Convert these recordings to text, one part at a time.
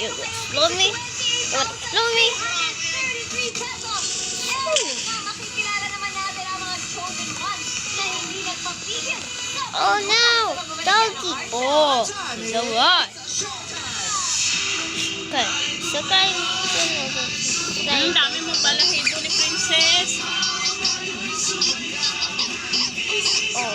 You would slow me. You would slow me. Oh no! Donkey! Oh! So what? Okay. So kaya Ang dami mo pala hito ni Princess. Oh.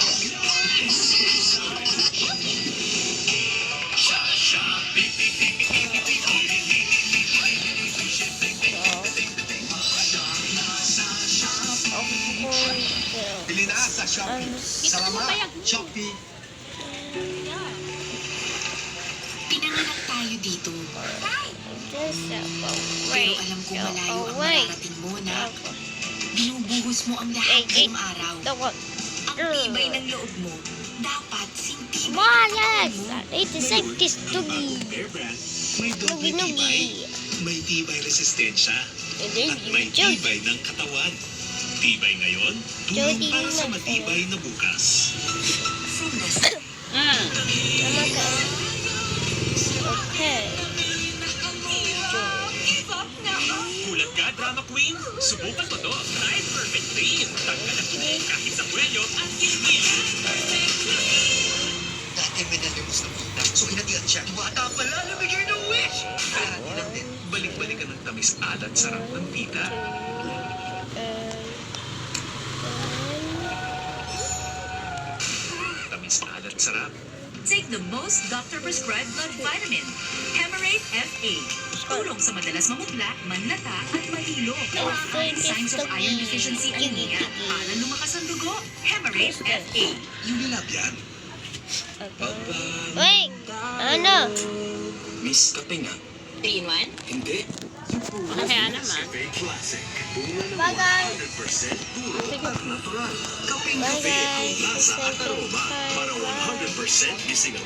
Bili na sa Shopee. Salamat, Shopee. Pinanganak tayo dito. Just Pero alam ko malayo ang mararating mo na binubuhos mo ang lahat ng araw. Ang tibay ng loob mo, dapat sintibay Malas! I need to save this doggy. Bear Brand, may doble Nugi-nugi. tibay. May tibay resistensya. And then At may you joke. tibay ng katawan. Tibay ngayon, tulong Jody para sa naman. matibay na bukas. Okay. Kulat ka, drama queen? Subukan mo to. Try Perfect Clean. Tanggal ang tubo kahit sa kwelyo at kilikili. Dati may nalimos na punta, so hinatian siya. Bata pala, nabigay ng wish. Kaya lang din, balik-balikan ng tamis alat sarap ng tita. Tamis alat sarap. Take the most doctor-prescribed blood vitamin, Hemarate FA. Tulong sa madalas mamutla, manlata at mahilo. Nakakain signs of iron deficiency anemia. Para lumakas ang dugo, Hemarate FA. Unilab yan. Wait! Ano? Miss Katinga. 3-in-1? Hindi. Kaya naman. Cafe Classic. Bunga ng Bagay. 100% puro at natural. Kaping Bagay. kape ang lasa at aroma para 100% gising ang